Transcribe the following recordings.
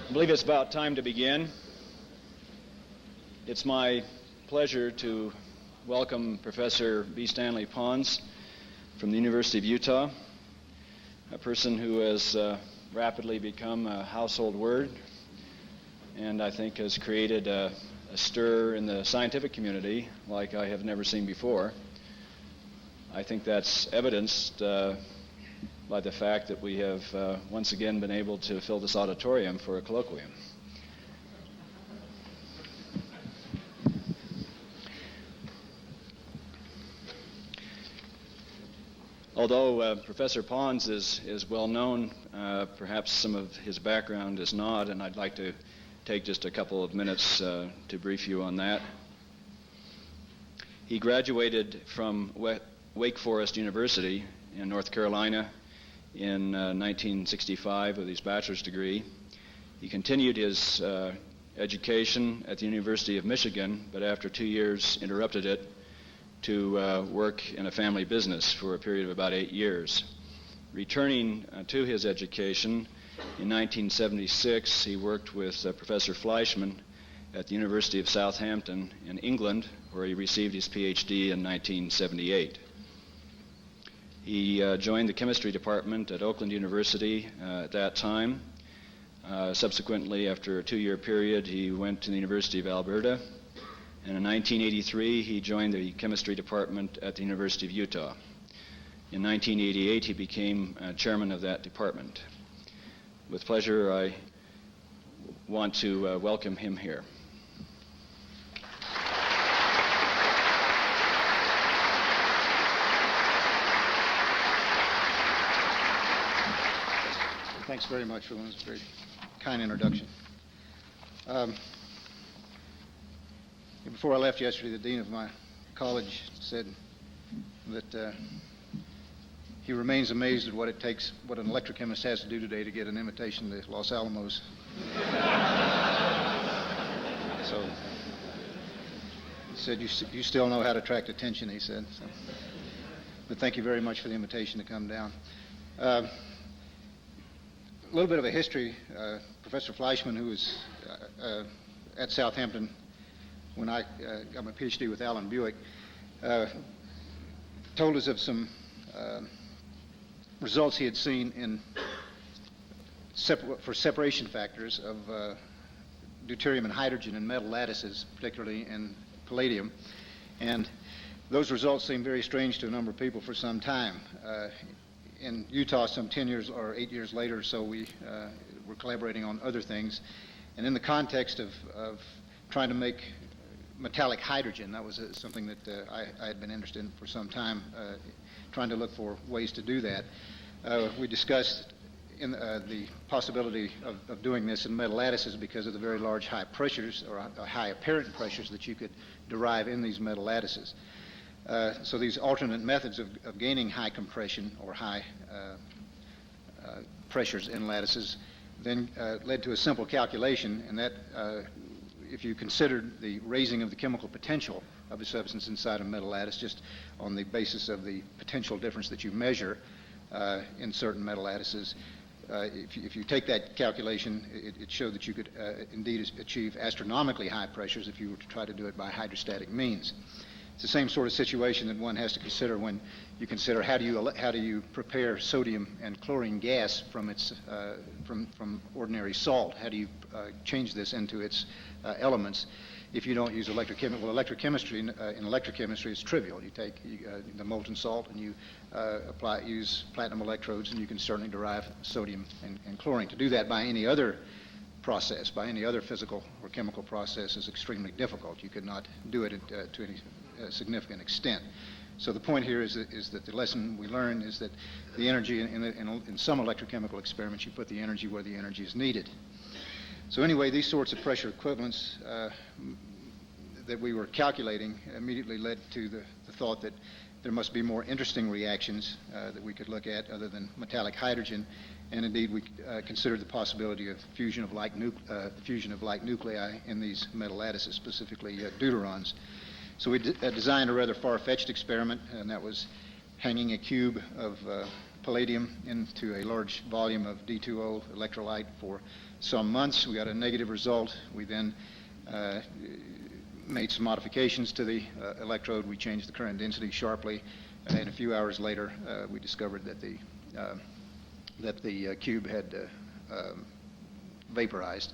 I believe it's about time to begin. It's my pleasure to welcome Professor B. Stanley Pons from the University of Utah, a person who has rapidly become a household word and I think has created a stir in the scientific community like I have never seen before. I think that's evidenced by the fact that we have once again been able to fill this auditorium for a colloquium. Although Professor Pons is well known, perhaps some of his background is not, and I'd like to take just a couple of minutes to brief you on that. He graduated from Wake Forest University in North Carolina in 1965 with his bachelor's degree. He continued his education at the University of Michigan, but after 2 years interrupted it to work in a family business for a period of about 8 years. Returning to his education in 1976, he worked with Professor Fleischmann at the University of Southampton in England, where he received his PhD in 1978. He joined the chemistry department at Oakland University at that time. Subsequently, after a 2-year period, he went to the University of Alberta. And in 1983, he joined the chemistry department at the University of Utah. In 1988, he became chairman of that department. With pleasure, I want to welcome him here. Thanks very much, Ruben. It's a very kind introduction. Before I left yesterday, the dean of my college said that he remains amazed at what it takes, what an electrochemist has to do today to get an invitation to Los Alamos. So he said, you still know how to attract attention, he said. So, but thank you very much for the invitation to come down. A little bit of a history. Professor Fleischmann, who was at Southampton when I got my PhD with Alan Buick, told us of some results he had seen in for separation factors of deuterium and hydrogen in metal lattices, particularly in palladium. And those results seemed very strange to a number of people for some time. In Utah, some 10 years or 8 years later, so we were collaborating on other things. And in the context of trying to make metallic hydrogen, that was something that I had been interested in for some time, trying to look for ways to do that. We discussed in the possibility of doing this in metal lattices because of the very large high pressures or high apparent pressures that you could derive in these metal lattices. So these alternate methods of gaining high compression or high pressures in lattices then led to a simple calculation, and that if you considered the raising of the chemical potential of a substance inside a metal lattice just on the basis of the potential difference that you measure in certain metal lattices, if you take that calculation, it showed that you could indeed achieve astronomically high pressures if you were to try to do it by hydrostatic means. It's the same sort of situation that one has to consider when you consider how do you prepare sodium and chlorine gas from its from ordinary salt? How do you change this into its elements if you don't use electrochemistry? Well, electrochemistry in electrochemistry is trivial. You take the molten salt and you use platinum electrodes, and you can certainly derive sodium and chlorine. To do that by any other process, by any other physical or chemical process, is extremely difficult. You could not do it to any significant extent. So the point here is that the lesson we learn is that the energy in some electrochemical experiments, you put the energy where the energy is needed. So anyway, these sorts of pressure equivalents that we were calculating immediately led to the thought that there must be more interesting reactions that we could look at other than metallic hydrogen. And indeed, we considered the possibility of fusion of like nuclei in these metal lattices, specifically deuterons. So we designed a rather far-fetched experiment, and that was hanging a cube of palladium into a large volume of D2O electrolyte for some months. We got a negative result. We then made some modifications to the electrode. We changed the current density sharply, and a few hours later we discovered that the cube had vaporized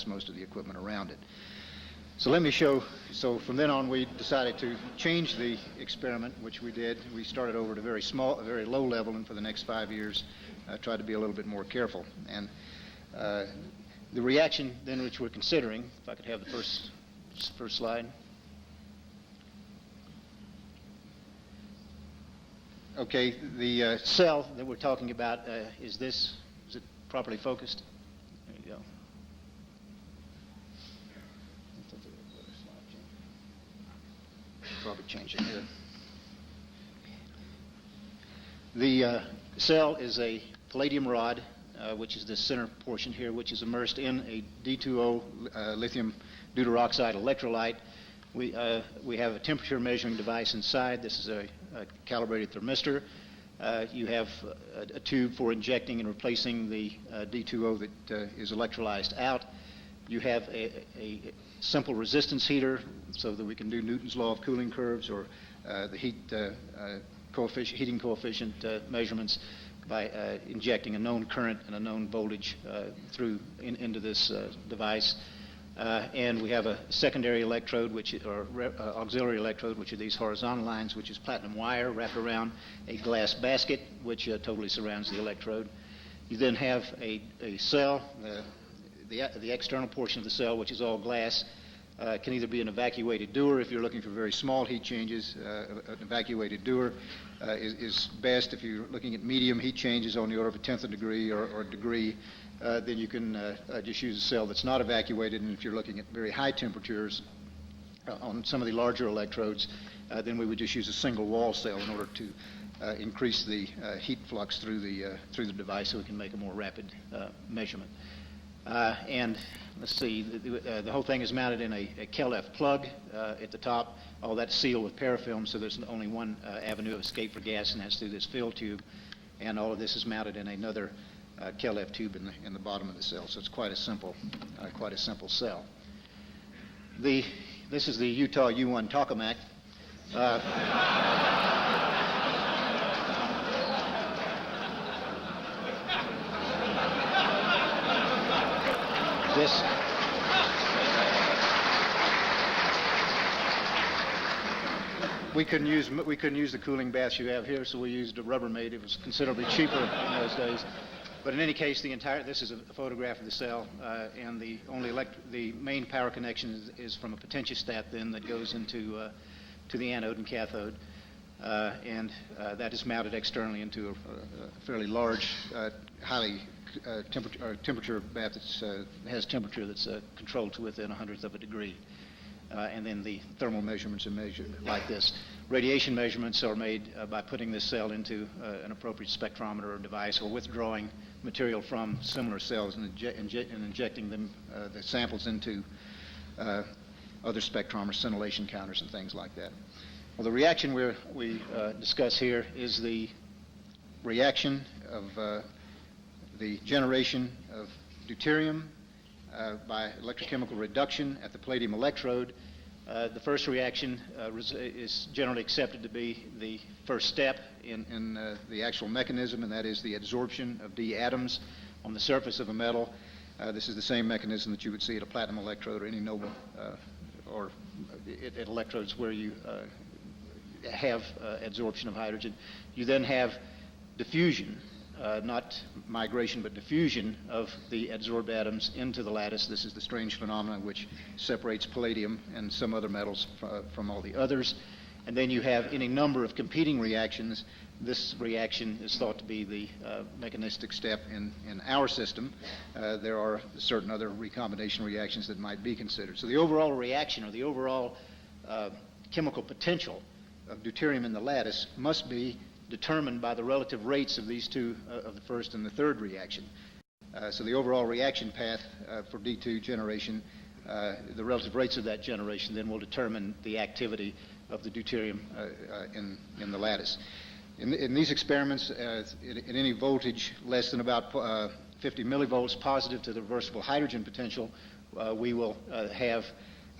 most of the equipment around it. So let me show, so from then on we decided to change the experiment, which we did. We started over at a very low level, and for the next 5 years tried to be a little bit more careful. And the reaction then which we're considering, if I could have the first slide. Okay, the cell that we're talking about is this. Is it properly focused? There you go. Probably change it here. The cell is a palladium rod, which is the center portion here, which is immersed in a D2O lithium deuteroxide electrolyte. We have a temperature measuring device inside. This is a calibrated thermistor. You have a tube for injecting and replacing the D2O that is electrolyzed out. You have a simple resistance heater so that we can do Newton's law of cooling curves or the heating coefficient measurements by injecting a known current and a known voltage into this device. And we have a secondary electrode, auxiliary electrode, which are these horizontal lines, which is platinum wire wrapped around a glass basket, which totally surrounds the electrode. You then have a cell. The external portion of the cell, which is all glass, can either be an evacuated dewar if you're looking for very small heat changes. An evacuated dewar is best if you're looking at medium heat changes on the order of a tenth of a degree or a degree. Then you can just use a cell that's not evacuated. And if you're looking at very high temperatures on some of the larger electrodes, then we would just use a single wall cell in order to increase the heat flux through the device so we can make a more rapid measurement. And let's see, the whole thing is mounted in a KELF plug at the top. All that's sealed with parafilm, so there's only one avenue of escape for gas, and that's through this fill tube. And all of this is mounted in another KELF tube in the bottom of the cell. So it's quite a simple cell. This is the Utah U1 tokamak. We couldn't use the cooling baths you have here, so we used a Rubbermaid. It was considerably cheaper in those days. But in any case, this is a photograph of the cell, and the main power connection is from a potentiostat then that goes into to the anode and cathode, and that is mounted externally into a fairly large, highly temperature bath that has temperature that's controlled to within 1/100th of a degree. And then the thermal measurements are measured like this. Radiation measurements are made by putting this cell into an appropriate spectrometer or device, or withdrawing material from similar cells and injecting them, the samples into other spectrometers, scintillation counters, and things like that. Well, the reaction we discuss here is the reaction of the generation of deuterium by electrochemical reduction at the palladium electrode. The first reaction is generally accepted to be the first step in the actual mechanism, and that is the adsorption of D atoms on the surface of a metal. This is the same mechanism that you would see at a platinum electrode or any noble or at electrodes where you have adsorption of hydrogen. You then have diffusion. Not migration, but diffusion of the adsorbed atoms into the lattice. This is the strange phenomenon which separates palladium and some other metals from all the others. And then you have any number of competing reactions. This reaction is thought to be the mechanistic step in our system. There are certain other recombination reactions that might be considered. So the overall reaction, or the overall chemical potential of deuterium in the lattice, must be determined by the relative rates of these two, of the first and the third reaction. So the overall reaction path for D2 generation, the relative rates of that generation then will determine the activity of the deuterium in the lattice. In these experiments, at any voltage less than about 50 millivolts positive to the reversible hydrogen potential, we will have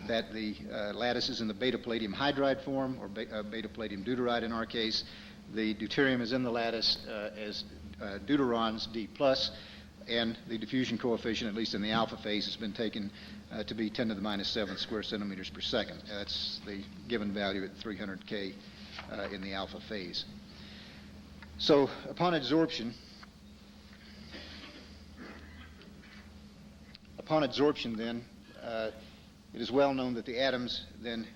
that the lattice is in the beta palladium hydride form, or beta palladium deuteride in our case. The deuterium is in the lattice as deuterons, D+, and the diffusion coefficient, at least in the alpha phase, has been taken to be 10 to the minus 7 square centimeters per second. That's the given value at 300 K in the alpha phase. So upon adsorption then, it is well known that the atoms then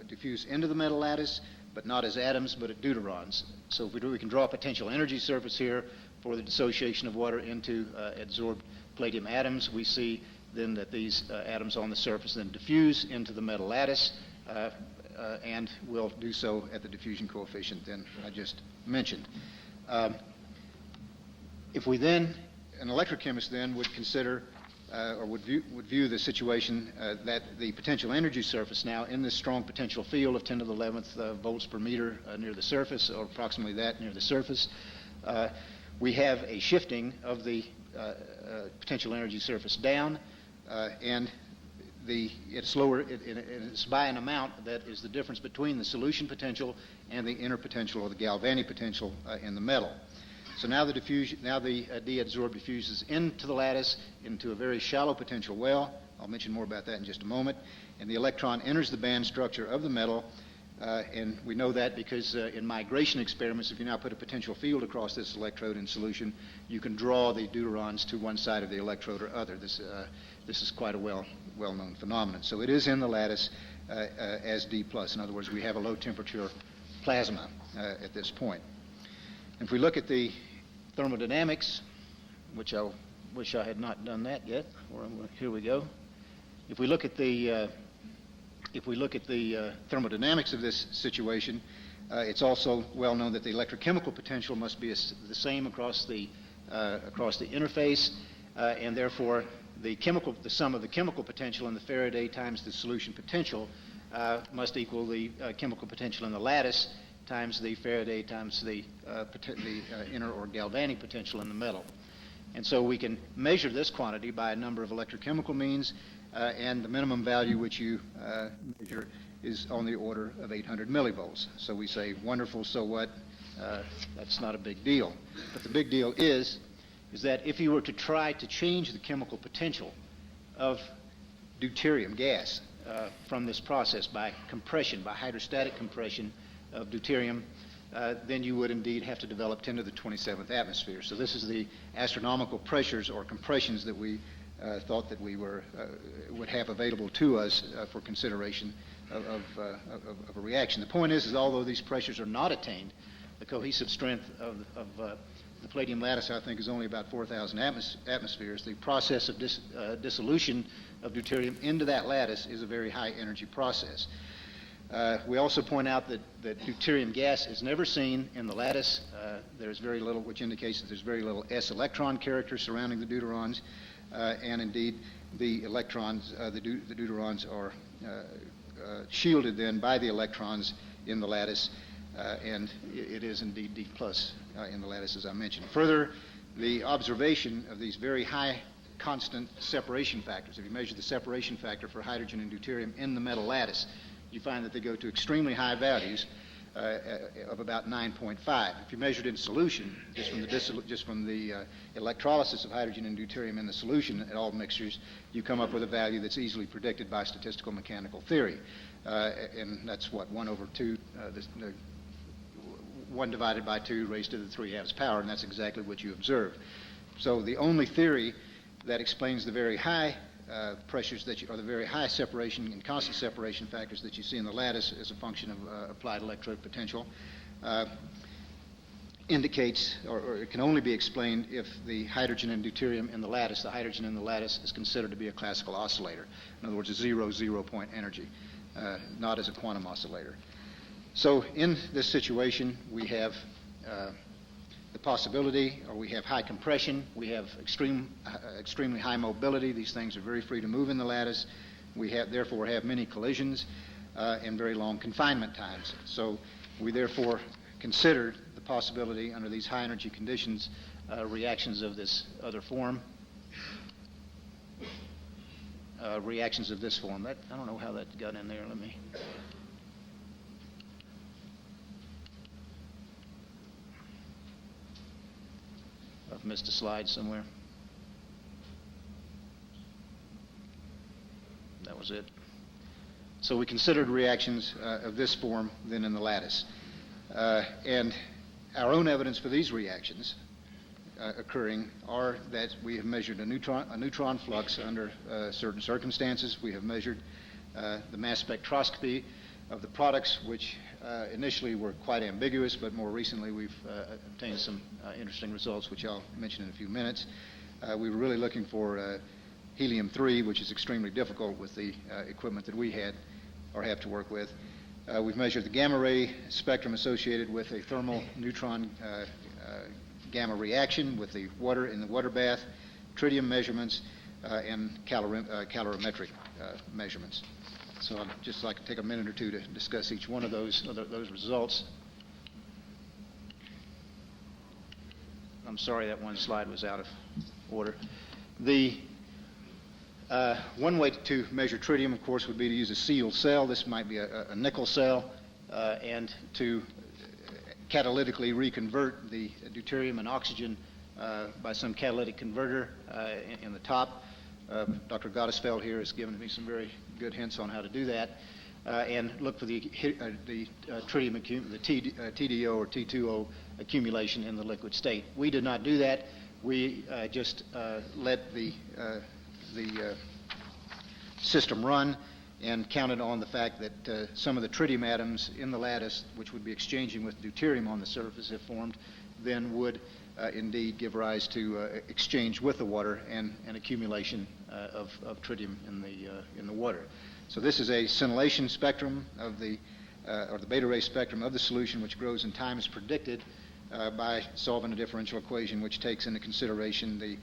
diffuse into the metal lattice, but not as atoms, but as deuterons. So if we can draw a potential energy surface here for the dissociation of water into adsorbed palladium atoms, we see then that these atoms on the surface then diffuse into the metal lattice, and will do so at the diffusion coefficient then I just mentioned. If we then, an electrochemist then would consider or would view the situation that the potential energy surface now in this strong potential field of 10 to the 11th volts per meter near the surface, or approximately that near the surface, we have a shifting of the potential energy surface down, and it's lower. It's by an amount that is the difference between the solution potential and the inner potential, or the Galvani potential, in the metal. So now the deadsorbed diffuses into the lattice into a very shallow potential well. I'll mention more about that in just a moment. And the electron enters the band structure of the metal, and we know that because in migration experiments, if you now put a potential field across this electrode in solution, you can draw the deuterons to one side of the electrode or other. This is quite a well-known phenomenon. So it is in the lattice as D+. In other words, we have a low temperature plasma at this point. If we look at the thermodynamics, which I wish I had not done that yet, here we go. If we look at the thermodynamics of this situation, it's also well known that the electrochemical potential must be the same across the interface, and therefore the sum of the chemical potential in the Faraday times the solution potential must equal the chemical potential in the lattice times the Faraday times the inner or galvanic potential in the metal. And so we can measure this quantity by a number of electrochemical means, and the minimum value which you measure is on the order of 800 millivolts. So we say, wonderful, so what? That's not a big deal. But the big deal is that if you were to try to change the chemical potential of deuterium gas from this process by compression, by hydrostatic compression of deuterium, then you would indeed have to develop 10 to the 27th atmosphere. So this is the astronomical pressures or compressions that we thought that we would have available to us for consideration of a reaction. The point is although these pressures are not attained, the cohesive strength of the palladium lattice, I think, is only about 4,000 atmospheres. The process of dissolution of deuterium into that lattice is a very high energy process. We also point out that deuterium gas is never seen in the lattice. There's very little, which indicates that there's very little s electron character surrounding the deuterons, and indeed the electrons, the deuterons are shielded then by the electrons in the lattice, and it is indeed D+ in the lattice, as I mentioned. Further, the observation of these very high constant separation factors, if you measure the separation factor for hydrogen and deuterium in the metal lattice, you find that they go to extremely high values of about 9.5. If you measured in solution, just from the electrolysis of hydrogen and deuterium in the solution at all mixtures, you come up with a value that's easily predicted by statistical mechanical theory. And that's what, 1 over 2, 1 divided by 2 raised to the 3/2 power, and that's exactly what you observe. So the only theory that explains the very high pressures or the very high separation and constant separation factors that you see in the lattice as a function of applied electrode potential indicates, or it can only be explained if the hydrogen and deuterium in the lattice, the hydrogen in the lattice is considered to be a classical oscillator. In other words, a zero-point energy, not as a quantum oscillator. So in this situation, we have the possibility, or we have high compression, we have extremely high mobility. These things are very free to move in the lattice. We therefore have many collisions and very long confinement times. So we therefore considered the possibility under these high energy conditions, reactions of this other form. Reactions of this form. I don't know how that got in there. I've missed a slide somewhere. That was it. So we considered reactions of this form then in the lattice. And our own evidence for these reactions occurring are that we have measured a neutron flux under certain circumstances. We have measured the mass spectroscopy of the products, which initially were quite ambiguous, but more recently we've obtained some interesting results, which I'll mention in a few minutes. We were really looking for helium-3, which is extremely difficult with the equipment that we had or have to work with. We've measured the gamma ray spectrum associated with a thermal neutron gamma reaction with the water in the water bath, tritium measurements, and calorimetric measurements. So I'd just like to take a minute or two to discuss each one of those results. I'm sorry that one slide was out of order. The one way to measure tritium, of course, would be to use a sealed cell. This might be a nickel cell, and to catalytically reconvert the deuterium and oxygen by some catalytic converter in the top. Dr. Gottesfeld here has given me some very good hints on how to do that, and look for the tritium, the TDO or T2O accumulation in the liquid state. We did not do that. We just let the system run and counted on the fact that some of the tritium atoms in the lattice, which would be exchanging with deuterium on the surface if formed, then would indeed give rise to exchange with the water and an accumulation of tritium in the water. So this is a scintillation spectrum of or the beta ray spectrum of the solution, which grows in time as predicted by solving a differential equation which takes into consideration the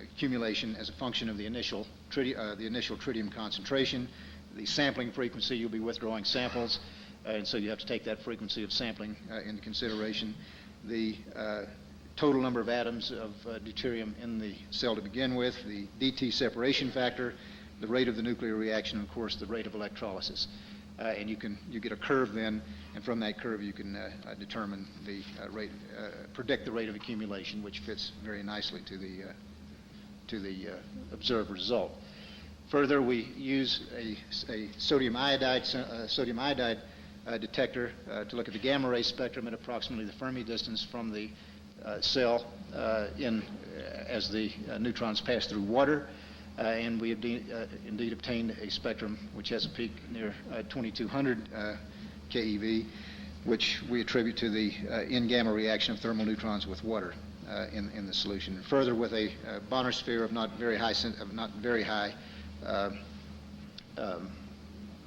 accumulation as a function of the initial tritium concentration, the sampling frequency. You'll be withdrawing samples, and so you have to take that frequency of sampling into consideration. The total number of atoms of deuterium in the cell to begin with, the DT separation factor, the rate of the nuclear reaction, and of course the rate of electrolysis. And you get a curve then, and from that curve you can determine the predict the rate of accumulation, which fits very nicely to the observed result. Further, we use a sodium iodide detector to look at the gamma ray spectrum at approximately the Fermi distance from the cell as the neutrons pass through water. And we have indeed obtained a spectrum which has a peak near 2200 keV, which we attribute to the in-gamma reaction of thermal neutrons with water in the solution. Further, with a Bonner sphere of not very high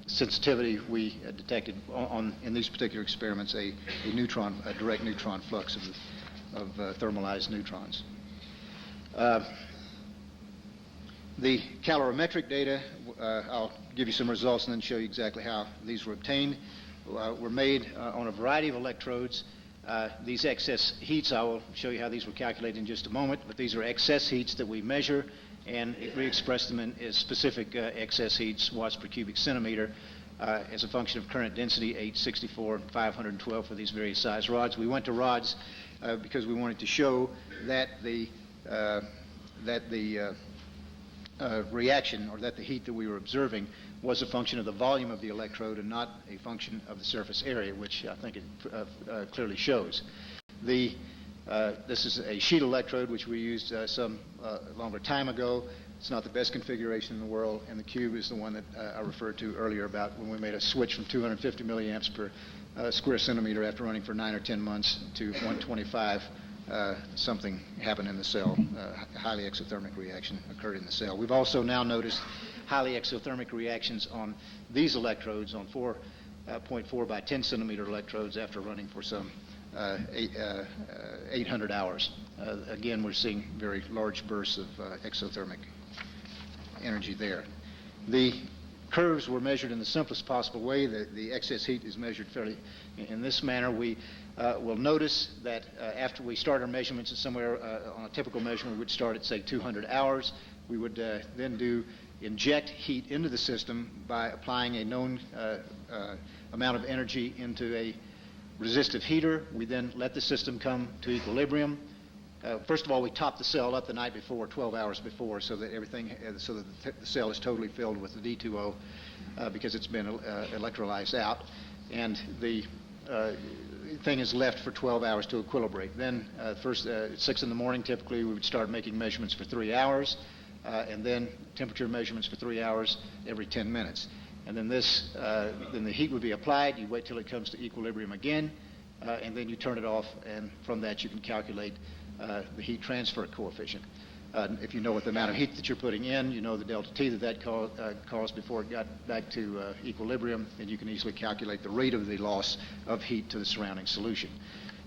sensitivity, we detected in these particular experiments a direct neutron flux of thermalized neutrons. The calorimetric data, I'll give you some results and then show you exactly how these were obtained, were made on a variety of electrodes. These excess heats, I will show you how these were calculated in just a moment, but these are excess heats that we measure and re-express them as specific excess heats, watts per cubic centimeter, as a function of current density, 864, 512 for these various size rods. We went to rods because we wanted to show that the reaction, or that the heat that we were observing, was a function of the volume of the electrode and not a function of the surface area, which I think it clearly shows. This is a sheet electrode which we used some longer time ago. It's not the best configuration in the world, and the cube is the one that I referred to earlier about when we made a switch from 250 milliamps per square centimeter after running for 9 or 10 months to 125. Something happened in the cell. A highly exothermic reaction occurred in the cell. We've also now noticed highly exothermic reactions on these electrodes, on 4.4 by 10 centimeter electrodes after running for some 800 hours. Again, we're seeing very large bursts of exothermic energy there. The curves were measured in the simplest possible way. The excess heat is measured fairly in this manner. We will notice that after we start our measurements at somewhere on a typical measurement, we would start at, say, 200 hours. We would then inject heat into the system by applying a known amount of energy into a resistive heater. We then let the system come to equilibrium. First of all, we top the cell up the night before, 12 hours before, so that the cell is totally filled with the D2O because it's been electrolyzed out, and the thing is left for 12 hours to equilibrate. Then first at 6 in the morning, typically we would start making measurements for 3 hours, and then temperature measurements for 3 hours every 10 minutes. And then then the heat would be applied. You wait till it comes to equilibrium again, and then you turn it off, and from that you can calculate the heat transfer coefficient. If you know what the amount of heat that you're putting in, you know the delta T that caused before it got back to equilibrium, then you can easily calculate the rate of the loss of heat to the surrounding solution.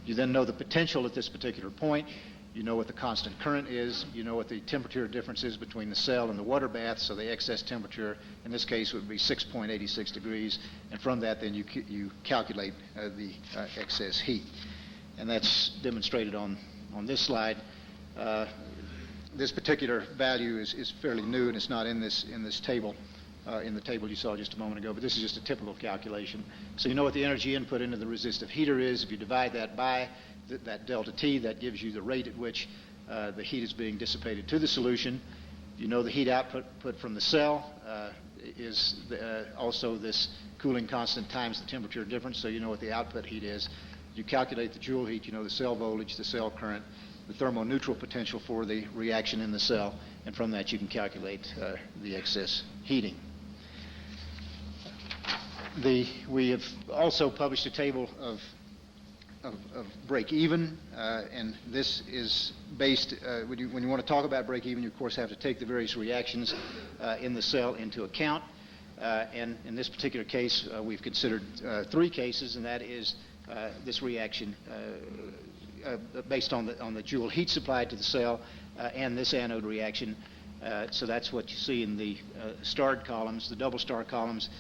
You then know the potential at this particular point. You know what the constant current is. You know what the temperature difference is between the cell and the water bath, so the excess temperature in this case would be 6.86 degrees, and from that then you calculate the excess heat. And that's demonstrated on this slide. This particular value is fairly new, and it's not in this table, in the table you saw just a moment ago, but this is just a typical calculation. So you know what the energy input into the resistive heater is. If you divide that by that delta T, that gives you the rate at which the heat is being dissipated to the solution. You know the heat output from the cell is also this cooling constant times the temperature difference, so you know what the output heat is. You calculate the joule heat, you know the cell voltage, the cell current, the thermoneutral potential for the reaction in the cell, and from that you can calculate the excess heating. We have also published a table of break-even, and this is based, when you want to talk about break-even, you of course have to take the various reactions in the cell into account, and in this particular case we've considered 3 cases, and that is this reaction based on the joule heat supplied to the cell and this anode reaction. So that's what you see in the starred columns. The double star columns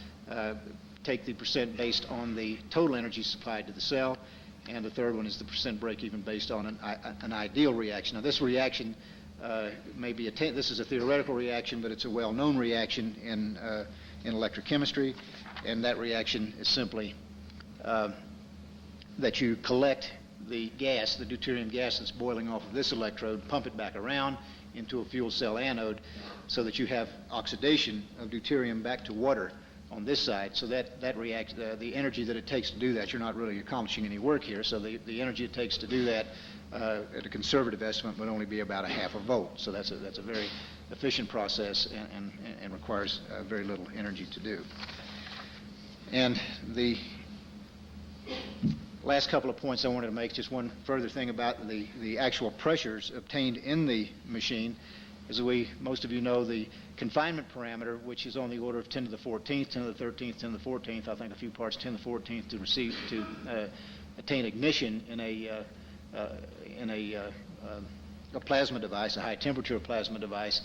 take the percent based on the total energy supplied to the cell, and the third one is the percent break-even based on an ideal reaction. Now this reaction may be this is a theoretical reaction, but it's a well-known reaction in electrochemistry, and that reaction is simply that you collect the gas, the deuterium gas that's boiling off of this electrode, pump it back around into a fuel cell anode so that you have oxidation of deuterium back to water on this side. So that reacts, the energy that it takes to do that, you're not really accomplishing any work here. So the energy it takes to do that at a conservative estimate would only be about 1/2 volt. So that's a very efficient process and requires very little energy to do. And the last couple of points I wanted to make, just one further thing about the actual pressures obtained in the machine. As most of you know, the confinement parameter, which is on the order of 10 to the 14th, 10 to the 13th, 10 to the 14th, I think a few parts 10 to the 14th, to attain ignition in a plasma device, a high temperature plasma device.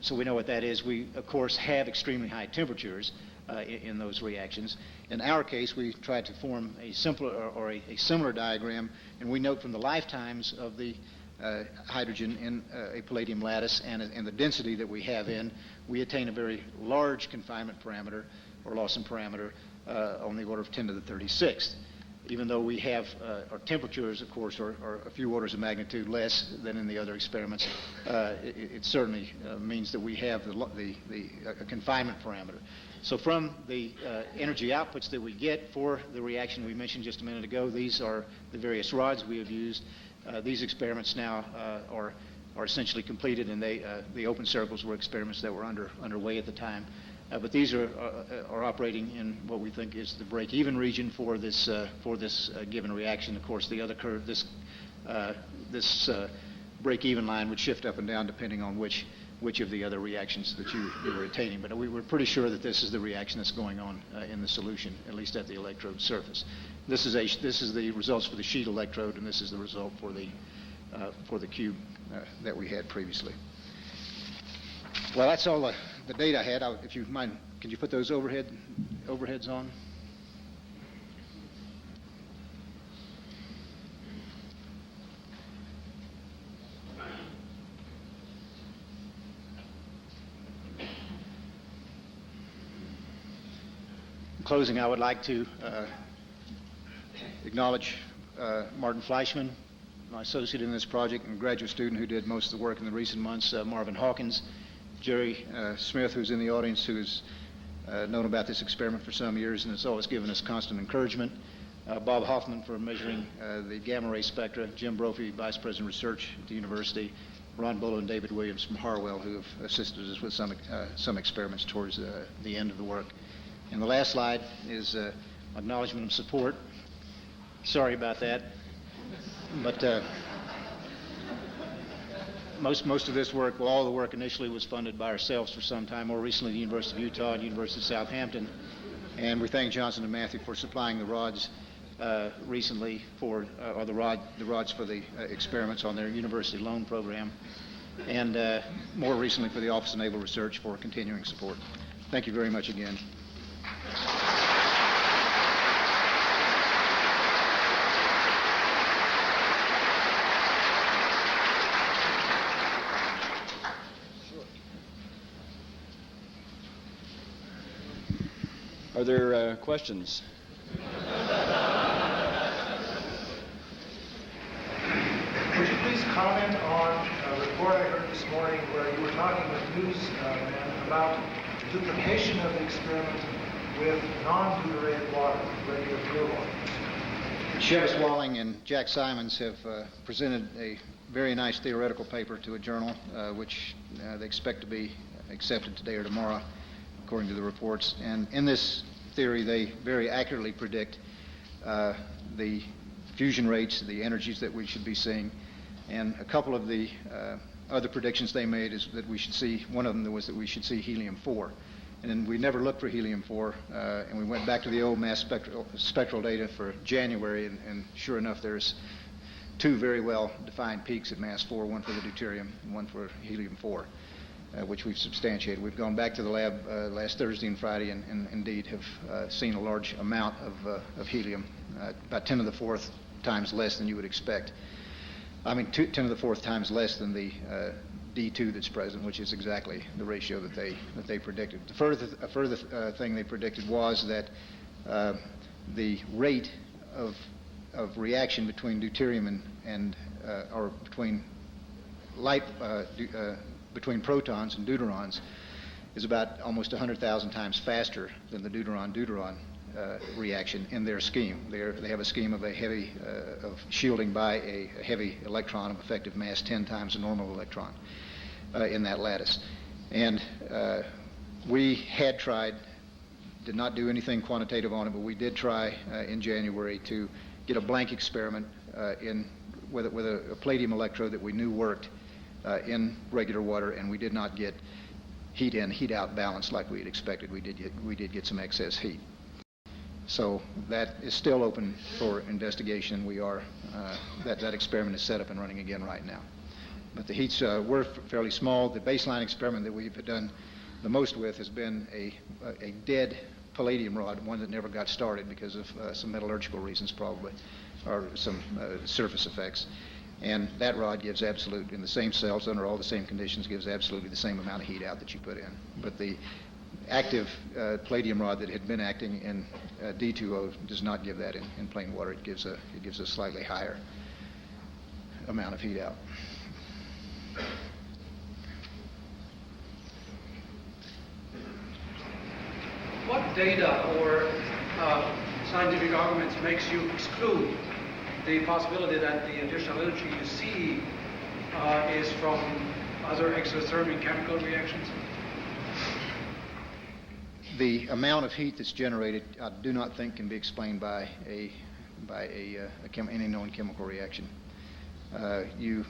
So we know what that is. We, of course, have extremely high temperatures in those reactions. In our case, we tried to form a simpler or a similar diagram, and we note from the lifetimes of the hydrogen in a palladium lattice and the density that we have in, we attain a very large confinement parameter or Lawson parameter on the order of 10 to the 36th. Even though we have our temperatures, of course, are a few orders of magnitude less than in the other experiments, it certainly means that we have a confinement parameter. So from the energy outputs that we get for the reaction we mentioned just a minute ago, these are the various rods we have used. These experiments now are essentially completed, and the open circles were experiments that were underway at the time. But these are operating in what we think is the break-even region for this given reaction. Of course, the other curve, this break-even line would shift up and down depending on which of the other reactions that you were attaining. But we were pretty sure that this is the reaction that's going on in the solution, at least at the electrode surface. This is the results for the sheet electrode, and this is the result for the cube that we had previously. Well, that's all the date I had, if you mind, could you put those overheads on? In closing, I would like to acknowledge Martin Fleischman, my associate in this project and graduate student who did most of the work in the recent months, Marvin Hawkins, Jerry Smith, who's in the audience, who's known about this experiment for some years and has always given us constant encouragement, Bob Hoffman for measuring the gamma ray spectra, Jim Brophy, Vice President of Research at the university, Ron Bullough and David Williams from Harwell, who have assisted us with some experiments towards the end of the work. And the last slide is acknowledgement of support. Sorry about that. But most of this work, well, all the work initially was funded by ourselves for some time, more recently the University of Utah and University of Southampton. And we thank Johnson and Matthey for supplying the rods recently or the rods for the experiments on their university loan program, and more recently for the Office of Naval Research for continuing support. Thank you very much again. Are there questions? Would you please comment on a report I heard this morning where you were talking with newsmen about duplication of the experiment with non-deuterated water, regular pure water? Chevis Walling and Jack Simons have presented a very nice theoretical paper to a journal, which they expect to be accepted today or tomorrow, according to the reports. And in this theory, they very accurately predict the fusion rates, the energies that we should be seeing. And a couple of the other predictions they made is that we should see, one of them was that we should see helium-4. And then we never looked for helium-4, and we went back to the old mass spectral data for January, and sure enough, there's two very well-defined peaks at mass 4, one for the deuterium and one for helium-4. Which we've substantiated. We've gone back to the lab last Thursday and Friday and indeed have seen a large amount of helium, about 10 to the fourth times less than you would expect. I mean, 10 to the fourth times less than the D2 that's present, which is exactly the ratio that they predicted. A further thing they predicted was that the rate of reaction between deuterium and or between light between protons and deuterons is about almost 100,000 times faster than the deuteron-deuteron reaction in their scheme. They have a scheme of of shielding by a heavy electron of effective mass 10 times the normal electron in that lattice. And we had tried, did not do anything quantitative on it, but we did try in January to get a blank experiment with a palladium electrode that we knew worked in regular water, and we did not get heat in, heat out balance like we had expected. We did get some excess heat. So that is still open for investigation. We are that experiment is set up and running again right now. But the heats were fairly small. The baseline experiment that we've done the most with has been a dead palladium rod, one that never got started because of some metallurgical reasons probably, or some surface effects. And that rod gives absolute, in the same cells, under all the same conditions, gives absolutely the same amount of heat out that you put in. But the active palladium rod that had been acting in D2O does not give that in plain water. It gives a slightly higher amount of heat out. What data or scientific arguments makes you exclude the possibility that the additional energy you see is from other exothermic chemical reactions? The amount of heat that's generated, I do not think can be explained by any known chemical reaction. You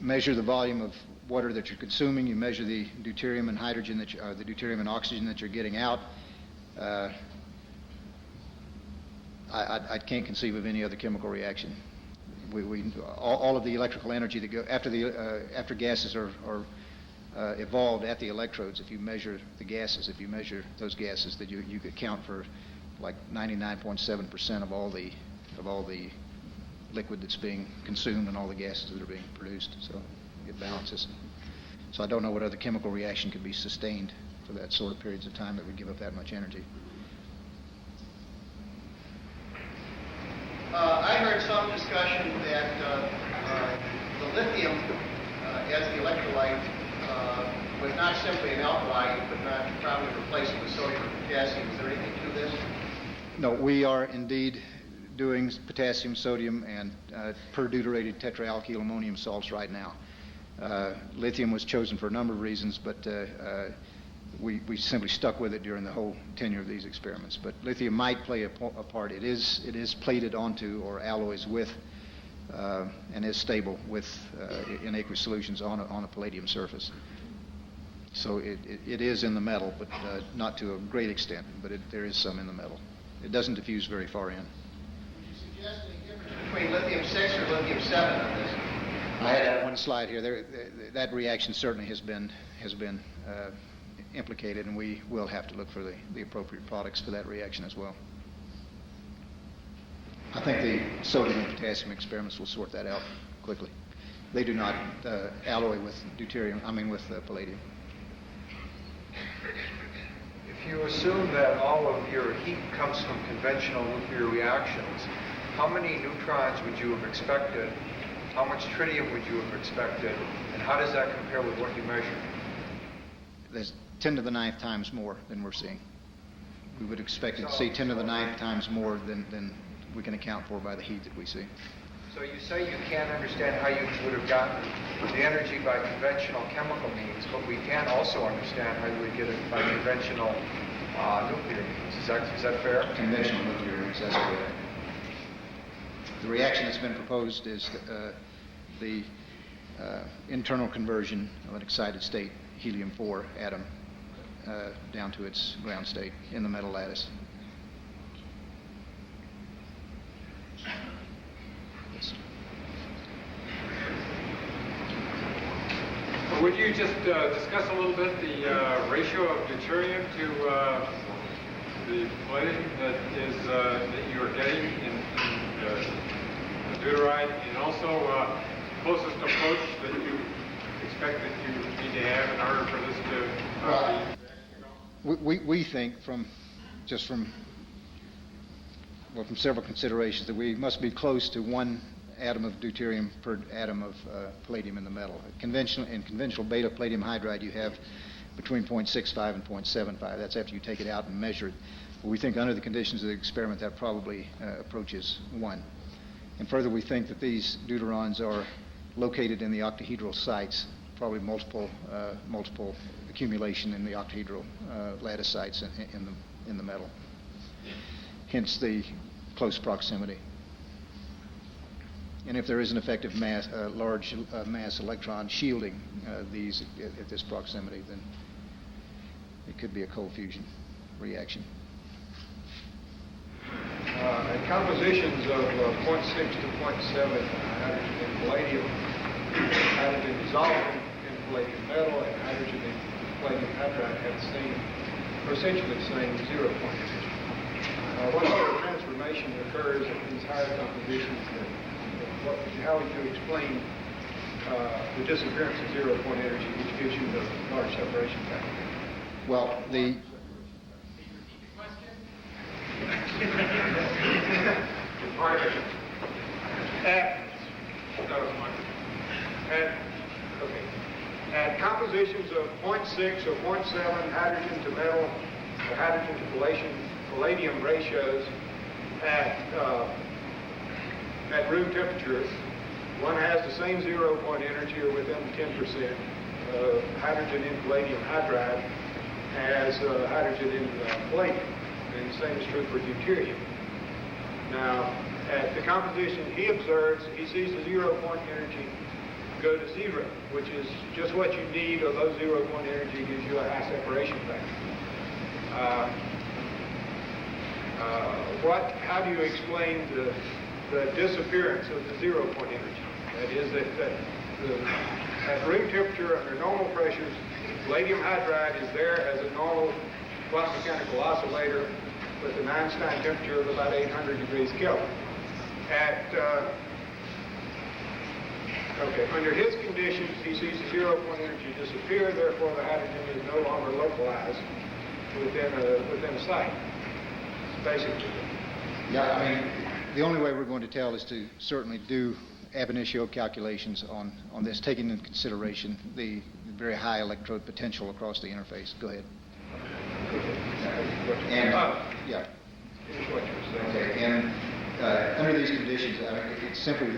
measure the volume of water that you're consuming. You measure the deuterium and hydrogen the deuterium and oxygen that you're getting out. I can't conceive of any other chemical reaction. All of the electrical energy that go after gases are evolved at the electrodes. If you measure the gases, if you measure those gases, that you could count for like 99.7% of all the liquid that's being consumed and all the gases that are being produced. So it balances. So I don't know what other chemical reaction could be sustained for that sort of periods of time that would give up that much energy. I heard some discussion that the lithium as the electrolyte was not simply an alkali, but not probably replacing the sodium or potassium. Is there anything to this? No, we are indeed doing potassium, sodium, and per-deuterated tetraalkyl ammonium salts right now. Lithium was chosen for a number of reasons, but we simply stuck with it during the whole tenure of these experiments. But lithium might play a part. It is plated onto or alloys with and is stable with in aqueous solutions on a palladium surface. So it is in the metal, but not to a great extent. But there is some in the metal. It doesn't diffuse very far in. Would you suggest any difference between lithium-6 or lithium-7 on this? I had one slide here. That reaction certainly has been implicated, and we will have to look for the appropriate products for that reaction as well. I think the sodium and potassium experiments will sort that out quickly. They do not alloy with palladium. If you assume that all of your heat comes from conventional nuclear reactions, how many neutrons would you have expected? How much tritium would you have expected? And how does that compare with what you measured? There's 10 to the 9th times more than we're seeing. We would expect to see 10 to the 9th times more than we can account for by the heat that we see. So you say you can't understand how you would have gotten the energy by conventional chemical means, but we can also understand how you would get it by conventional nuclear means. Is that fair? Conventional nuclear means, that's correct. The reaction that's been proposed is the internal conversion of an excited state helium-4 atom down to its ground state in the metal lattice. Would you just discuss a little bit the ratio of deuterium to the palladium that you are getting in the deuteride, and also closest approach that you expect that you need to have in order for this to we think from several considerations that we must be close to 1 atom of deuterium per atom of palladium in the metal. In conventional beta palladium hydride, you have between 0.65 and 0.75. That's after you take it out and measure it. But we think under the conditions of the experiment that probably approaches 1. And further, we think that these deuterons are located in the octahedral sites, probably multiple accumulation in the octahedral lattice sites in the metal. Hence the close proximity. And if there is an effective large mass electron shielding these at this proximity, then it could be a cold fusion reaction. At compositions of 0.6 to 0.7 hydrogen in palladium, hydrogen dissolved in palladium metal, and hydrogen in palladium hydride have essentially the same 0 point energy. What sort of transformation occurs at these higher compositions? How would you explain the disappearance of 0 point energy, which gives you the large separation factor? Well, At compositions of 0.6 or 0.7 hydrogen to metal or hydrogen to palladium ratios at room temperature, one has the same 0 point energy or within 10% of hydrogen in palladium hydride as hydrogen in palladium. And the same is true for deuterium. Now, at the composition he observes, he sees the 0 point energy go to 0, which is just what you need, although 0 point energy gives you a high separation factor. How do you explain the disappearance of the 0 point energy? That is, that the At room temperature, under normal pressures, palladium hydride is there as a normal quantum mechanical oscillator with an Einstein temperature of about 800 degrees Kelvin. Under his conditions, he sees the 0 point energy disappear, therefore the hydrogen is no longer localized within a site. Basically. Yeah, I mean, the only way we're going to tell is to certainly do ab initio calculations on this, taking into consideration the very high electrode potential across the interface. Go ahead. And, yeah. Okay, and under these conditions, it's simply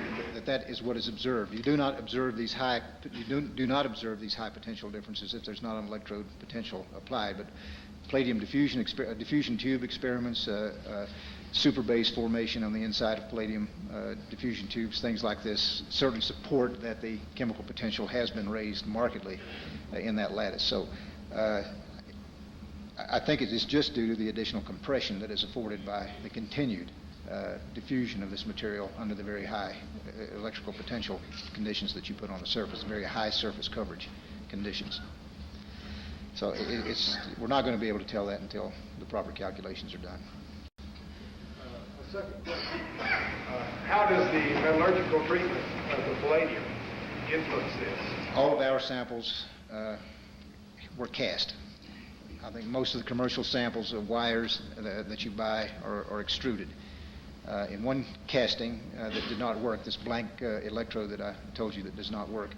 that is what is observed. You do not observe these high potential differences if there's not an electrode potential applied. But palladium diffusion tube experiments, super base formation on the inside of palladium diffusion tubes, things like this certainly support that the chemical potential has been raised markedly in that lattice. So I think it is just due to the additional compression that is afforded by the continued diffusion of this material under the very high electrical potential conditions that you put on the surface, very high surface coverage conditions. So we're not going to be able to tell that until the proper calculations are done. A second question. How does the metallurgical treatment of the palladium influence this? All of our samples were cast. I think most of the commercial samples of wires that you buy are extruded. In one casting that did not work, this blank electrode that I told you that does not work,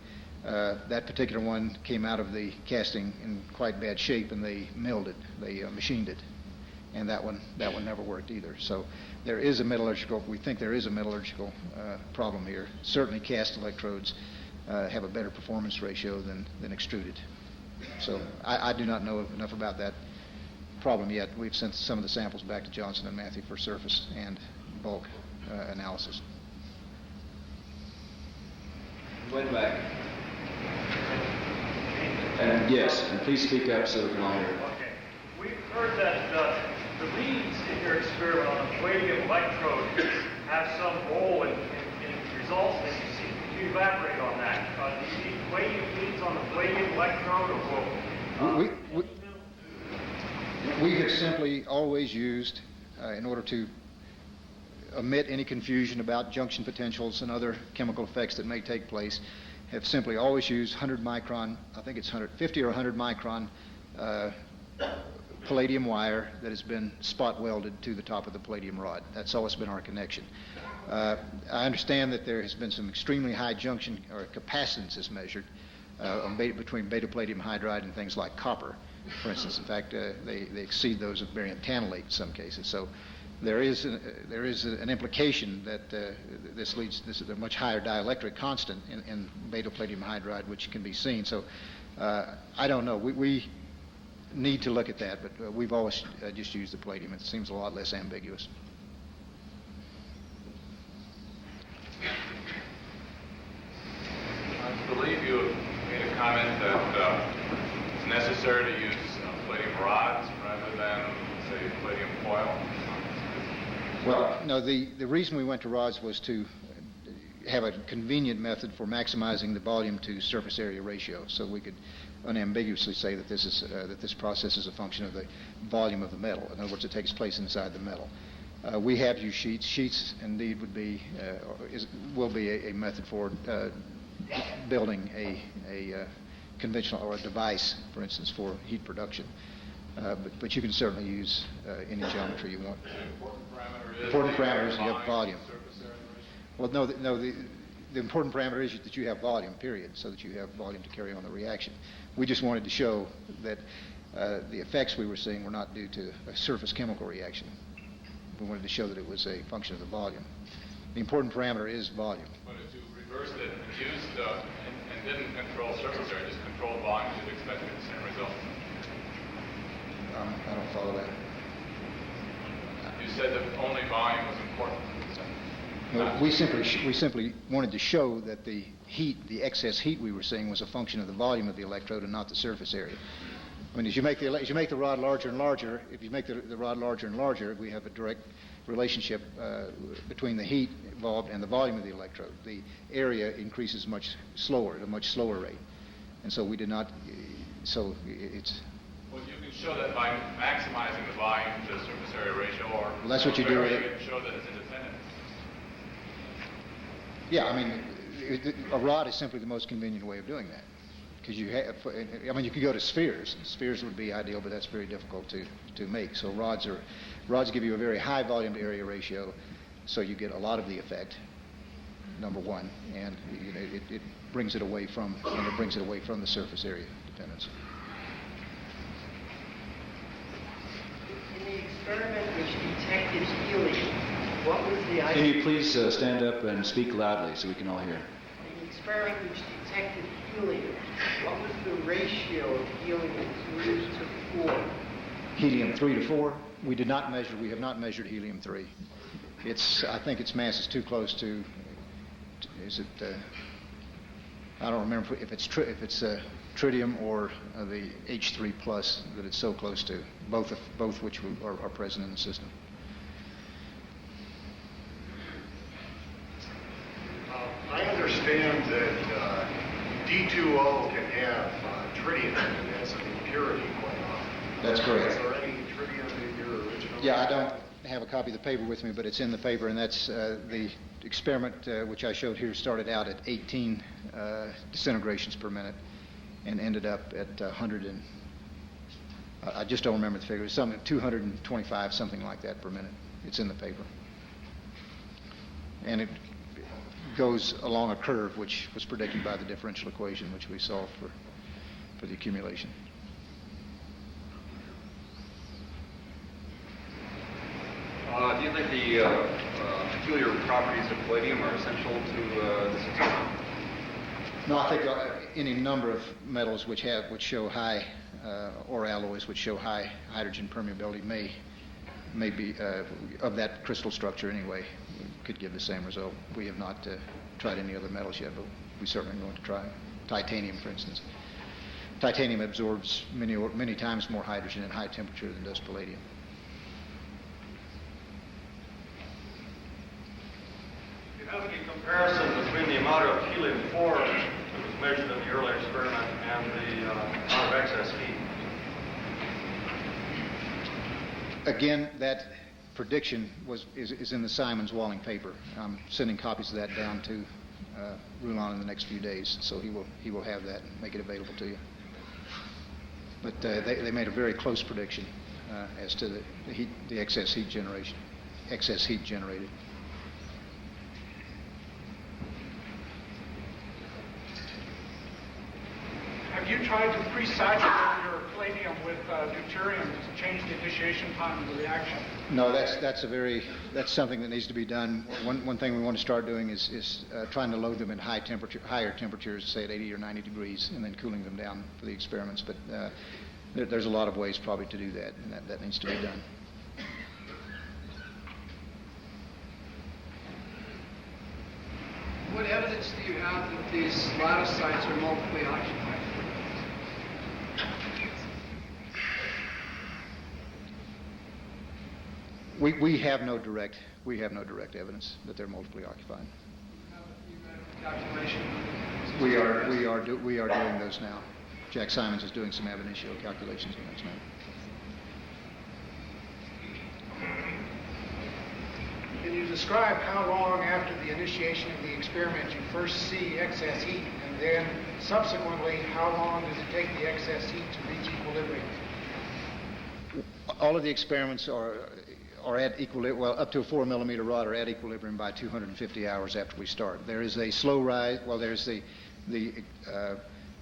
that particular one came out of the casting in quite bad shape, and they milled it, they machined it, and that one never worked either. So we think there is a metallurgical problem here. Certainly cast electrodes have a better performance ratio than extruded. So I do not know enough about that problem yet. We've sent some of the samples back to Johnson and Matthey for surface and bulk analysis. Went back. And yes, and please speak up so we can all hear. Okay. We've heard that the reads in your experiment on the palladium electrode have some role in results that you see. Can you elaborate on that? Do you need palladium reads on the palladium electrode, or we have simply always used, in order to omit any confusion about junction potentials and other chemical effects that may take place, have simply always used 100 micron, I think it's 150 or 100 micron palladium wire that has been spot welded to the top of the palladium rod. That's always been our connection. I understand that there has been some extremely high junction or capacitance measured between beta palladium hydride and things like copper, for instance. In fact, they exceed those of barium tantalate in some cases. So there is an implication that this is a much higher dielectric constant in beta palladium hydride, which can be seen. So I don't know. We need to look at that, but we've always just used the palladium. It seems a lot less ambiguous. I believe you made a comment that it's necessary to use palladium rods rather than, say, palladium foil. Well, no, the reason we went to rods was to have a convenient method for maximizing the volume to surface area ratio, so we could unambiguously say that this process is a function of the volume of the metal. In other words, it takes place inside the metal. We have used sheets. Sheets, indeed, will be a method for building a conventional or a device, for instance, for heat production. But you can certainly use any geometry you want. The important parameter is you have volume. Well, no, the important parameter is that you have volume, period, so that you have volume to carry on the reaction. We just wanted to show that the effects we were seeing were not due to a surface chemical reaction. We wanted to show that it was a function of the volume. The important parameter is volume. But if you reversed it and used and didn't control surface area, just controlled volume, you'd expect the same result. I don't follow that. You said that only volume was important. No, we simply wanted to show that the excess heat we were seeing was a function of the volume of the electrode and not the surface area. I mean, as you make the rod larger and larger, if you make the rod larger and larger, we have a direct relationship between the heat involved and the volume of the electrode. The area increases much slower, at a much slower rate. And so we did not, so it's... Well, you can show that by maximizing the volume to the surface area ratio, or Well, that's what you do with it. You can show that it's independent. Yeah, I mean, a rod is simply the most convenient way of doing that. Because you have, I mean, you could go to spheres. Spheres would be ideal, but that's very difficult to make. So rods give you a very high volume to area ratio, so you get a lot of the effect, number one, and it brings it away from the surface area dependence. In the experiment which detected helium, what was the Can you please stand up and speak loudly so we can all hear? In the experiment which detected helium, what was the ratio of helium 3 to 4? Helium 3 to 4, we have not measured helium-3. I think its mass is too close to, is it, I don't remember if it's tritium or the H3 plus that it's so close to, both which are present in the system. I understand that D2O can have tritium, and that's an impurity quite often. That's correct. Is there any tritium in your original? Yeah, I don't have a copy of the paper with me, but it's in the paper, and that's the experiment which I showed here started out at 18 disintegrations per minute and ended up at 100 and I just don't remember the figure. It's something 225, something like that per minute. It's in the paper, and it goes along a curve which was predicted by the differential equation which we solved for the accumulation. Do you think the peculiar properties of palladium are essential to this experiment? No, I think any number of metals which show high, or alloys which show high hydrogen permeability may be of that crystal structure anyway, could give the same result. We have not tried any other metals yet, but we certainly want to try. Titanium, for instance. Titanium absorbs many times more hydrogen at high temperature than does palladium. Do you have any comparison between the amount of helium-4 that was measured in the earlier experiment and the amount of excess heat? Again, that prediction is in the Simons-Walling paper. I'm sending copies of that down to Rulon in the next few days, so he will have that and make it available to you. But they made a very close prediction as to the excess heat generated. Have you tried to pre-saturate your palladium with deuterium to change the initiation time of the reaction? No, that's something that needs to be done. One thing we want to start doing is trying to load them in higher temperatures, say at 80 or 90 degrees, and then cooling them down for the experiments. But there's a lot of ways probably to do that, and that needs to be done. What evidence do you have that these lattice sites are multiply occupied? We have no direct evidence that they're multiply occupied. Calculation. We are doing those now. Jack Simons is doing some ab initio calculations on those now. Can you describe how long after the initiation of the experiment you first see excess heat, and then subsequently how long does it take the excess heat to reach equilibrium? All of the experiments are at equilibrium, well, up to a 4 millimeter rod are at equilibrium by 250 hours after we start. There is a slow rise, well, there's the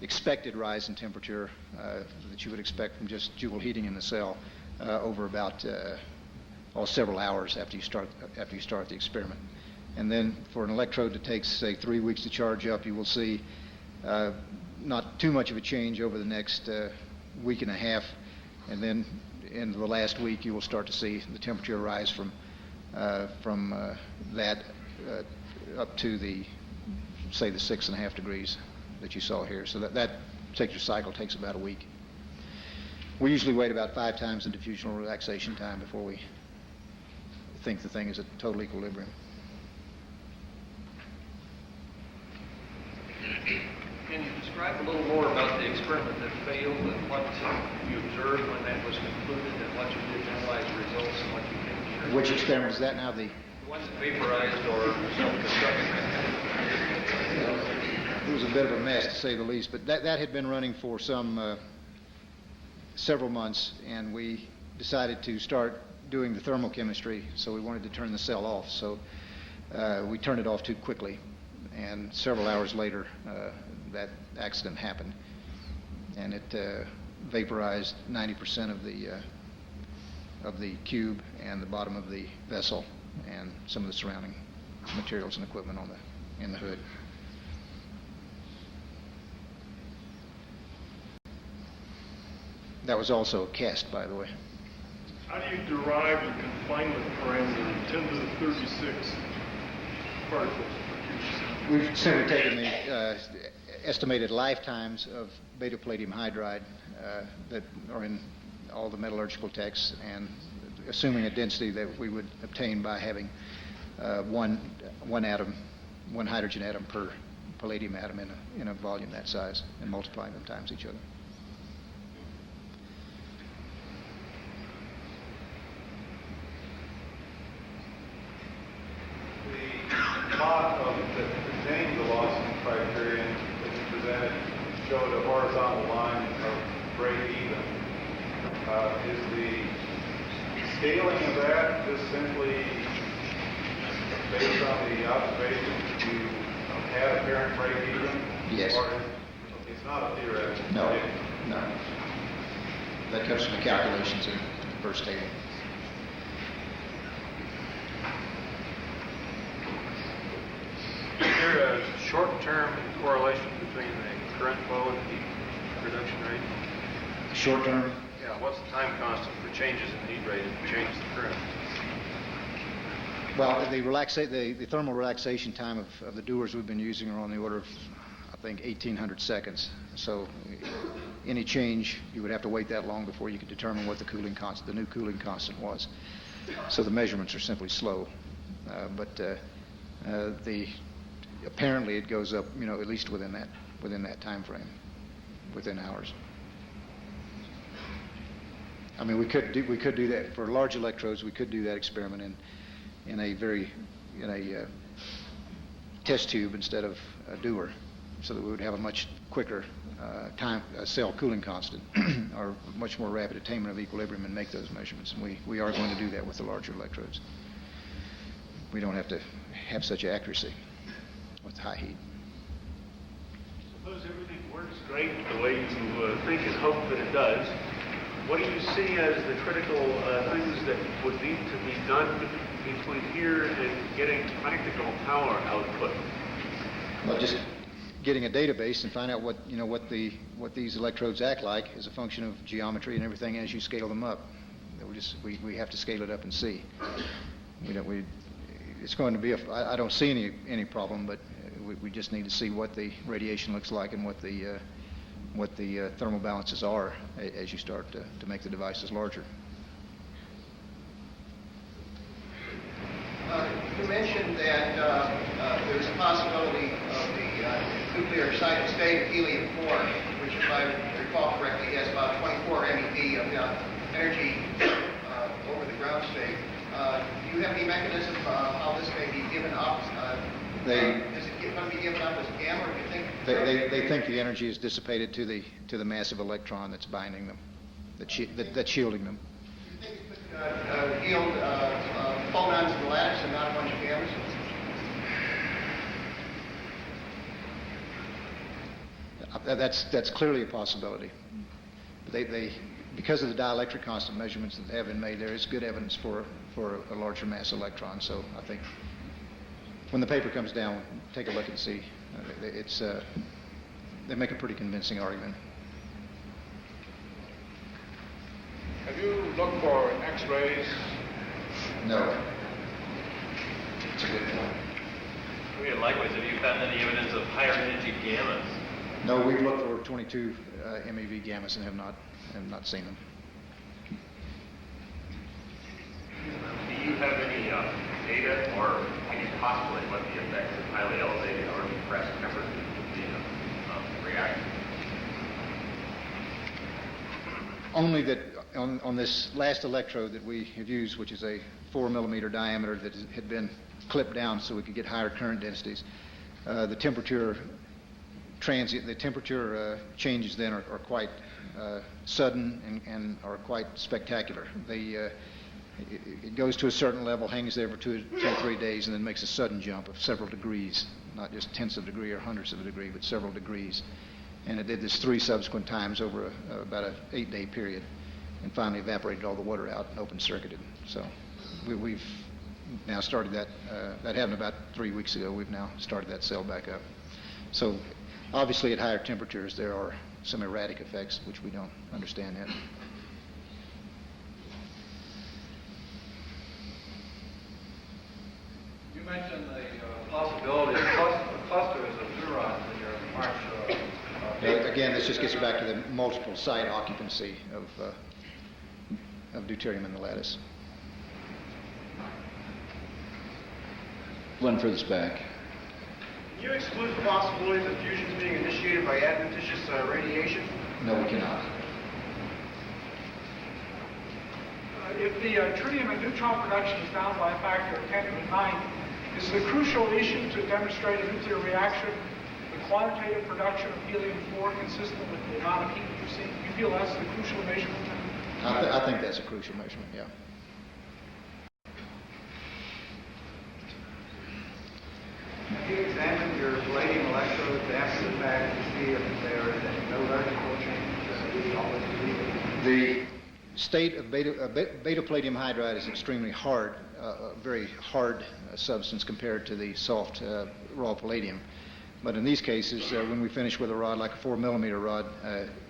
expected rise in temperature that you would expect from just joule heating in the cell over about several hours after you start the experiment. And then for an electrode that takes, say, 3 weeks to charge up, you will see not too much of a change over the next week and a half, and then in the last week you will start to see the temperature rise from that up to the 6.5 degrees that you saw here. So that temperature cycle takes about a week. We usually wait about 5 times the diffusional relaxation time before we think the thing is at total equilibrium. Can you describe a little more about the experiment that failed and what you observed when that was concluded and what you did to analyze the results and what you think? Which experiment is that now? The one that vaporized or self-destructed? It was a bit of a mess, to say the least, but that had been running for several months, and we decided to start doing the thermochemistry, so we wanted to turn the cell off. So we turned it off too quickly, and several hours later, that accident happened, and it vaporized 90% of the cube and the bottom of the vessel and some of the surrounding materials and equipment in the hood. That was also a cast, by the way. How do you derive the confinement parameter 10 to the 36 particles per cube? We've simply taken the estimated lifetimes of beta palladium hydride that are in all the metallurgical texts, and assuming a density that we would obtain by having one hydrogen atom per palladium atom in a volume that size, and multiplying them times each other. The plot that contained the Lawson criterion that you presented showed a horizontal line of break even. Is the scaling of that just simply based on the observation that you had apparent break even? Yes. Or it's not a theoretical? No. That comes from the calculations in the first table. Is there a short-term correlation between the current flow and the heat reduction rate? Short-term? Yeah, what's the time constant for changes in heat rate if you change the current? Well, the thermal relaxation time of the dewars we've been using are on the order of, I think, 1,800 seconds. So any change, you would have to wait that long before you could determine what the new cooling constant was. So the measurements are simply slow. Apparently it goes up, at least within that time frame, within hours. I mean, we could do that for large electrodes. We could do that experiment in a test tube instead of a dewar, so that we would have a much quicker cell cooling constant, or much more rapid attainment of equilibrium, and make those measurements. And we are going to do that with the larger electrodes. We don't have to have such accuracy with high heat. Suppose everything works great the way you think and hope that it does. What do you see as the critical things that would need to be done between here and getting practical power output? Well, just getting a database and find out what these electrodes act like as a function of geometry and everything as you scale them up. We have to scale it up and see. It's going to be I don't see any problem, but we just need to see what the radiation looks like and what the thermal balances are as you start to make the devices larger. You mentioned that there's a possibility of the nuclear excited state of helium-4, which, if I recall correctly, has about 24 MeV of energy over the ground state. Do you have any mechanism how this may be given up? Is it going to be given up as gamma, or do you think? They think the energy is dissipated to the massive electron that's binding them, that's shielding them. Do you think it could yield phonons in the lattice and not a bunch of gammas? That's clearly a possibility. Because of the dielectric constant measurements that have been made, there is good evidence for a larger mass electron. So I think when the paper comes down, take a look and see. They make a pretty convincing argument. Have you looked for X-rays? No. It's a good point. Likewise, have you found any evidence of higher energy gammas? No, we've looked for 22 MeV gammas and have not seen them. Do you have any data, or can you postulate what the effects of highly elevated or depressed temperatures would be of the reaction? Only that on this last electrode that we have used, which is a 4 millimeter diameter that had been clipped down so we could get higher current densities, the temperature changes then are quite sudden and are quite spectacular. It goes to a certain level, hangs there for two or 3 days, and then makes a sudden jump of several degrees, not just tenths of a degree or hundredths of a degree, but several degrees. And it did this 3 subsequent times over about an 8-day period, and finally evaporated all the water out and open circuited. So we've now started that. That happened about 3 weeks ago. We've now started that cell back up. So obviously at higher temperatures there are some erratic effects which we don't understand yet. You mentioned the possibility of clusters of neurons in your remarks. Again, this just gets you back to the multiple site occupancy of deuterium in the lattice. One furthest back. Can you exclude the possibility that fusion is being initiated by adventitious radiation? No, we cannot. If the tritium and neutron production is down by a factor of 10 to the 9, is the crucial issue to demonstrate a nuclear reaction the quantitative production of helium-4 consistent with the amount of heat that you're seeing? Do you feel that's the crucial measurement? I think that's a crucial measurement, yeah. Have you examined your palladium electrodes after the fact to see if there is no electrical change? The state of beta palladium hydride is extremely hard, a very hard substance compared to the soft raw palladium. But in these cases, when we finish with a rod like a 4 millimeter rod,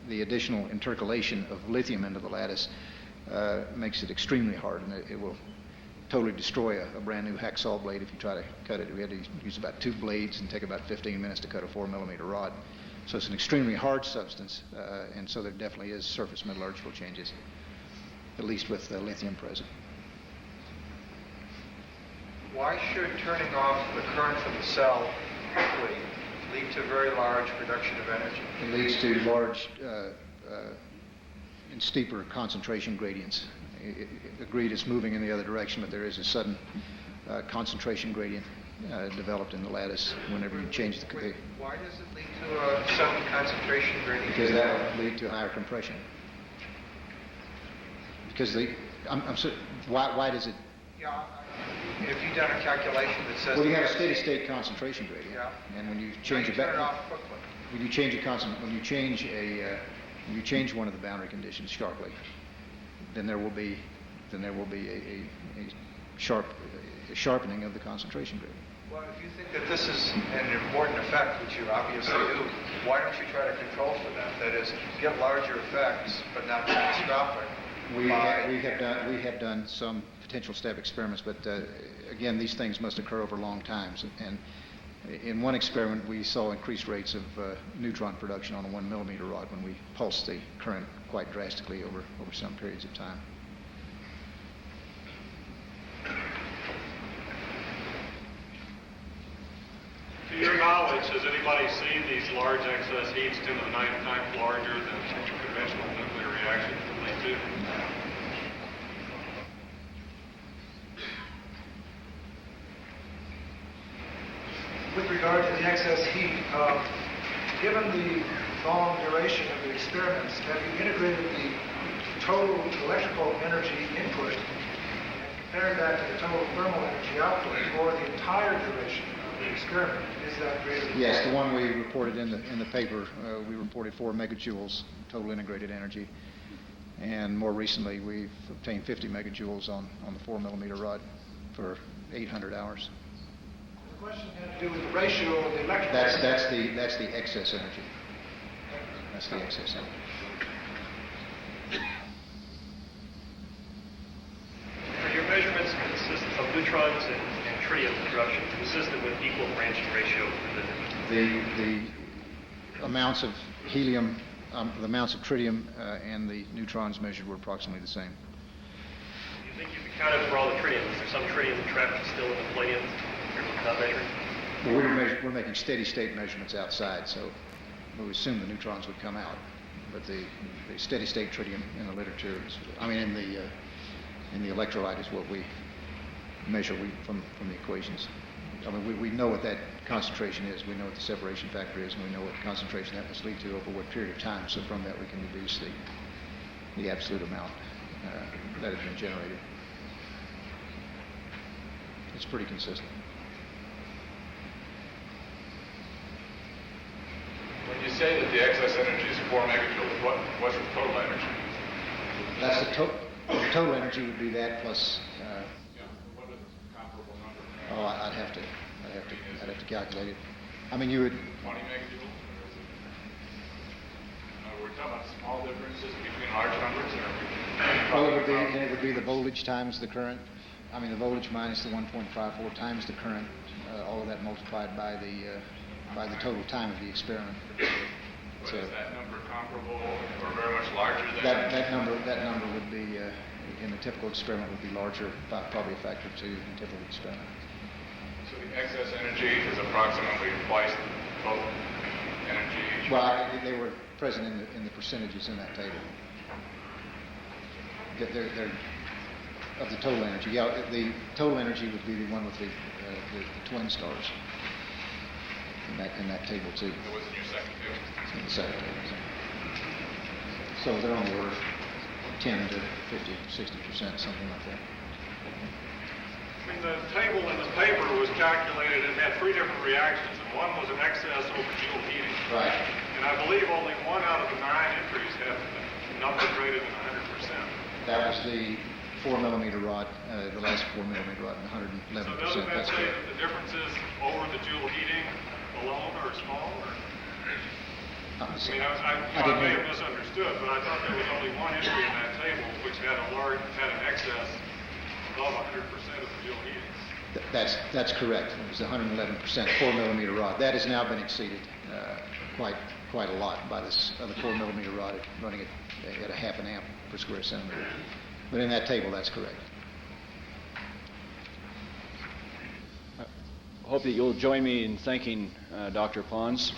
the additional intercalation of lithium into the lattice makes it extremely hard, and it will totally destroy a brand new hacksaw blade if you try to cut it. We had to use about 2 blades and take about 15 minutes to cut a 4 millimeter rod. So it's an extremely hard substance, and so there definitely is surface metallurgical changes, at least with lithium present. Why should turning off the current from the cell quickly lead to very large reduction of energy? It leads to large and steeper concentration gradients. Agreed it's moving in the other direction, but there is a sudden concentration gradient developed in the lattice whenever you change the... Why does it lead to a sudden concentration gradient? Because that will lead to higher compression. Because why does it... Yeah, have you done a calculation that says... Well, you have a steady state concentration gradient. Yeah. And when you change it back... Turn it off quickly. When you change one of the boundary conditions sharply, then there will be a sharpening of the concentration gradient. Well, if you think that this is an important effect, which you obviously do, why don't you try to control for that? That is, get larger effects, but not catastrophic. We have done some potential step experiments, but again, these things must occur over long times. And in one experiment, we saw increased rates of neutron production on a 1 millimeter rod when we pulsed the current quite drastically over some periods of time. To your knowledge, has anybody seen these large excess heats 10 to the 9 times larger than conventional nuclear reactions would lead to? With regard to the excess heat, given the long duration of the experiments, have you integrated the total electrical energy input and compared that to the total thermal energy output for the entire duration of the experiment? Is that greater? Yes, the one we reported in the paper, we reported 4 megajoules total integrated energy, and more recently we've obtained 50 megajoules on the 4 millimeter rod for 800 hours. The question had to do with the ratio of the electrical That's the excess energy. That's the excess energy. Are your measurements of neutrons and tritium production consistent with equal branching ratio? The amounts of helium, the amounts of tritium and the neutrons measured were approximately the same. Do you think you accounted for all the tritium? Is there some tritium trapped still in the palladium you're measuring? Well, we're making steady state measurements outside, so we assume the neutrons would come out. But the steady state tritium in the literature is, in the electrolyte is what we measure from the equations. I mean, we know what that concentration is, we know what the separation factor is, and we know what concentration that must lead to over what period of time. So from that we can deduce the absolute amount that has been generated. It's pretty consistent. When you say that the excess energy is 4 megajoules, what's the total energy? That's the total energy would be that plus. What is the comparable number? Oh, I'd have to calculate it. I mean, you would. 20 megajoules? We're talking about small differences between large numbers, or? Well, it would be the voltage times the current. I mean, the voltage minus the 1.54 times the current. All of that multiplied by the total time of the experiment. So is that number comparable or very much larger than that number would be in a typical experiment would be larger by probably a factor of 2 in a typical experiment. So the excess energy is approximately twice the total energy. Well, they were present in the percentages in that table. They're of the total energy. Yeah, the total energy would be the one with the twin stars in that table too. It was in your second table. It's in the second table. So they're on the order of 10 to 50, 60%, something like that. I mean, the table in the paper was calculated and had 3 different reactions, and one was an excess over joule heating. Right. And I believe only 1 out of the 9 entries had a number greater than 100%. That was the 4 millimeter rod, the last 4 millimeter rod, and 111%. So doesn't that say that the difference is over the joule heating alone or small? Or? I mean, I may have misunderstood, but I thought there was only 1 entry in that table which had an excess above 100% of the joule heating. That's correct. It was 111%, 4 millimeter rod. That has now been exceeded quite a lot by this other 4 millimeter rod running at a half an amp per square centimeter. But in that table, that's correct. I hope that you'll join me in thanking Dr. Pons.